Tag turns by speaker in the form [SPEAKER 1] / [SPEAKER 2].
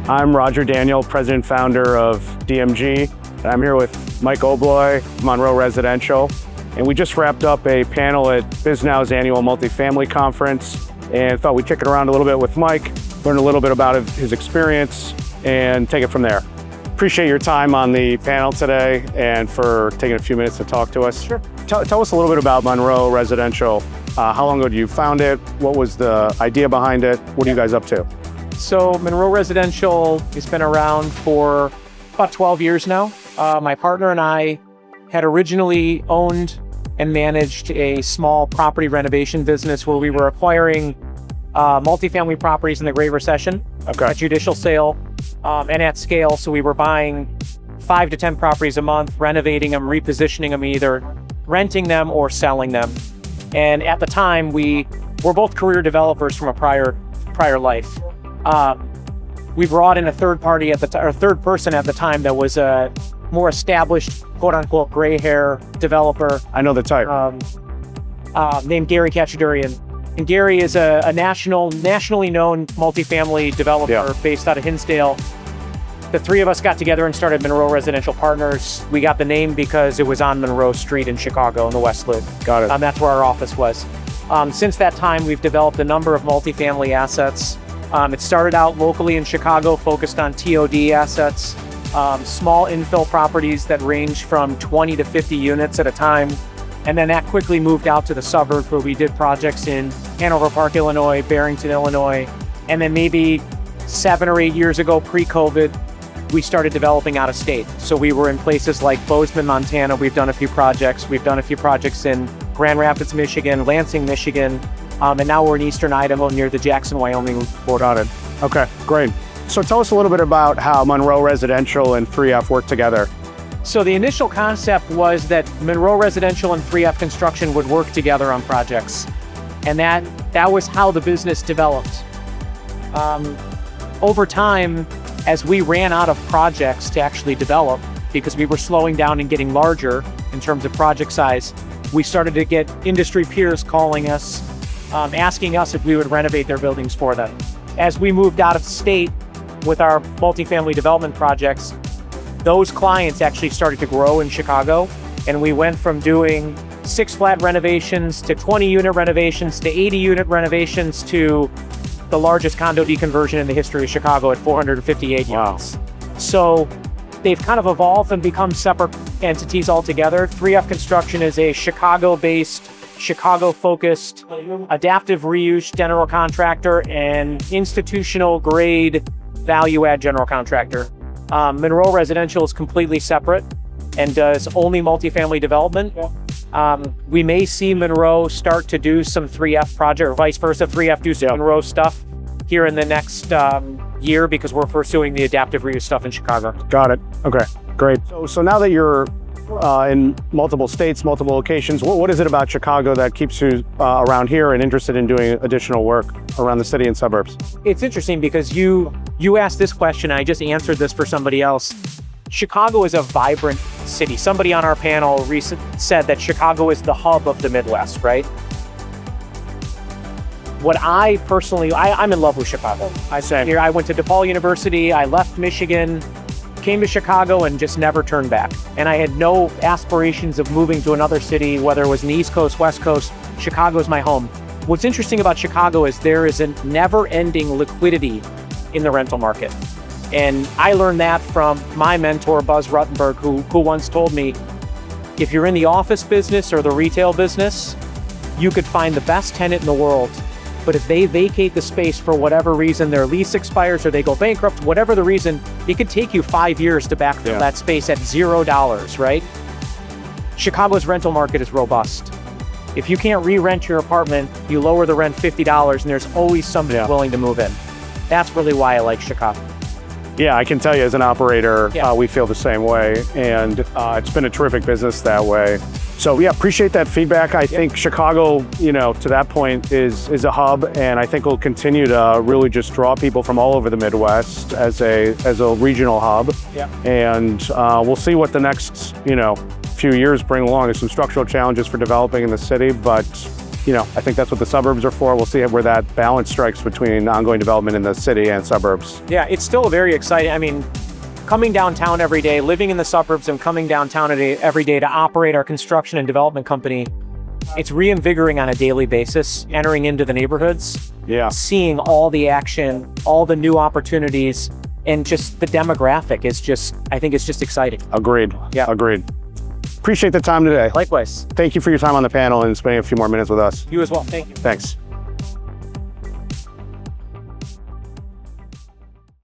[SPEAKER 1] I'm Roger Daniel, president and founder of DMG. And I'm here with Mike Obloy, Monroe Residential. And we just wrapped up a panel at BizNow's annual multifamily conference and thought we'd kick it around a little bit with Mike, learn a little bit about his experience and take it from there. Appreciate your time on the panel today and for taking a few minutes to talk to us.
[SPEAKER 2] Sure.
[SPEAKER 1] Tell us a little bit about Monroe Residential. How long ago did you found it? What was the idea behind it? What are you guys up to?
[SPEAKER 2] So Monroe Residential has been around for about 12 years now. My partner and I had originally owned and managed a small property renovation business where we were acquiring multifamily properties in the Great Recession at judicial sale and at scale. So we were buying 5 to 10 properties a month, renovating them, repositioning them, either renting them or selling them. And at the time, we were both career developers from a prior life. We brought in a third person at the time that was a more established, quote unquote, gray hair developer.
[SPEAKER 1] I know the type.
[SPEAKER 2] Named Gary Cachadurian. And Gary is a nationally known multifamily developer based out of Hinsdale. The three of us got together and started Monroe Residential Partners. We got the name because it was on Monroe Street in Chicago in the West Loop.
[SPEAKER 1] Got it.
[SPEAKER 2] That's where our office was. Since that time, we've developed a number of multifamily assets. It started out locally in Chicago, focused on TOD assets, small infill properties that range from 20 to 50 units at a time. And then that quickly moved out to the suburbs where we did projects in Hanover Park, Illinois, Barrington, Illinois. And then maybe 7 or 8 years ago, pre-COVID, we started developing out of state. So we were in places like Bozeman, Montana. We've done a few projects. We've done a few projects in Grand Rapids, Michigan, Lansing, Michigan. And now we're in eastern Idaho near the Jackson, Wyoming border.
[SPEAKER 1] Got it. Okay, great. So tell us a little bit about how Monroe Residential and 3F work together.
[SPEAKER 2] So the initial concept was that Monroe Residential and 3F Construction would work together on projects. And that was how the business developed. Over time, as we ran out of projects to actually develop, because we were slowing down and getting larger in terms of project size, we started to get industry peers calling us, asking us if we would renovate their buildings for them. As we moved out of state with our multifamily development projects, those clients actually started to grow in Chicago, and we went from doing 6 flat renovations to 20 unit renovations to 80 unit renovations to the largest condo deconversion in the history of Chicago at 458 units. So they've kind of evolved and become separate entities altogether. 3F Construction is a Chicago-based, Chicago-focused, adaptive reuse general contractor and institutional-grade value-add general contractor. Monroe Residential is completely separate and does only multifamily development. We may see Monroe start to do some 3F project, or vice versa, 3F do some Monroe stuff here in the next year because we're pursuing the adaptive reuse stuff in Chicago.
[SPEAKER 1] Got it. Okay, great. So now that you're in multiple states, multiple locations, what is it about Chicago that keeps you around here and interested in doing additional work around the city and suburbs?
[SPEAKER 2] It's interesting because you asked this question, I just answered this for somebody else. Chicago is a vibrant city. Somebody on our panel said that Chicago is the hub of the Midwest, right? What I personally, I'm in love with Chicago. I went to DePaul University, I left Michigan, came to Chicago and just never turned back. And I had no aspirations of moving to another city, whether it was in the East Coast, West Coast. Chicago's my home. What's interesting about Chicago is there is a never-ending liquidity in the rental market. And I learned that from my mentor, Buzz Ruttenberg, who once told me, if you're in the office business or the retail business, you could find the best tenant in the world. But if they vacate the space for whatever reason, their lease expires or they go bankrupt, whatever the reason, it could take you 5 years to backfill that space at $0, right? Chicago's rental market is robust. If you can't re-rent your apartment, you lower the rent $50 and there's always somebody willing to move in. That's really why I like Chicago.
[SPEAKER 1] Yeah, I can tell you as an operator, we feel the same way, and it's been a terrific business that way. So yeah, appreciate that feedback. I think Chicago, to that point is a hub, and I think will continue to really just draw people from all over the Midwest as a regional hub.
[SPEAKER 2] Yeah.
[SPEAKER 1] And we'll see what the next, few years bring along. There's some structural challenges for developing in the city, but I think that's what the suburbs are for. We'll see where that balance strikes between ongoing development in the city and suburbs.
[SPEAKER 2] Yeah, it's still very exciting. I mean, coming downtown every day, living in the suburbs and coming downtown every day to operate our construction and development company, it's reinvigorating on a daily basis, entering into the neighborhoods,
[SPEAKER 1] Yeah.
[SPEAKER 2] seeing all the action, all the new opportunities, and just the demographic is I think it's just exciting.
[SPEAKER 1] Agreed.
[SPEAKER 2] Yeah.
[SPEAKER 1] Agreed. Appreciate the time today.
[SPEAKER 2] Likewise.
[SPEAKER 1] Thank you for your time on the panel and spending a few more minutes with us.
[SPEAKER 2] You as well. Thank you.
[SPEAKER 1] Thanks.